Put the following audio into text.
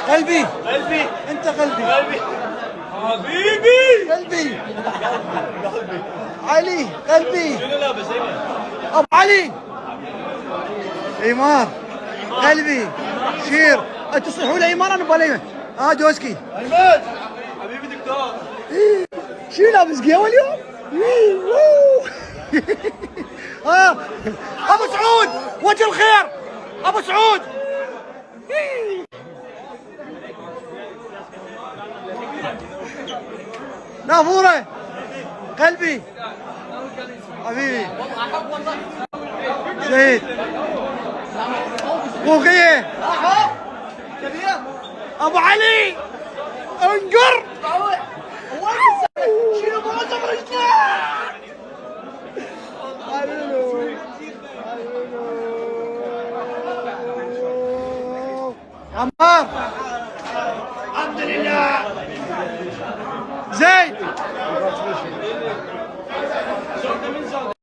قلبي قلبي انت قلبي قلبي حبيبي قلبي علي قلبي شنو لابس هنا؟ ابو علي ايمان قلبي شير تصيحوا لي ايمان انا بالي دوسكي ايمن حبيبي دكتور شو لابس قهوه اليوم؟ ابو سعود وجه الخير ابو سعود نافوره قلبي حبيبي زيد بوقيه ابو علي انقر شنو معظم رجلك عمار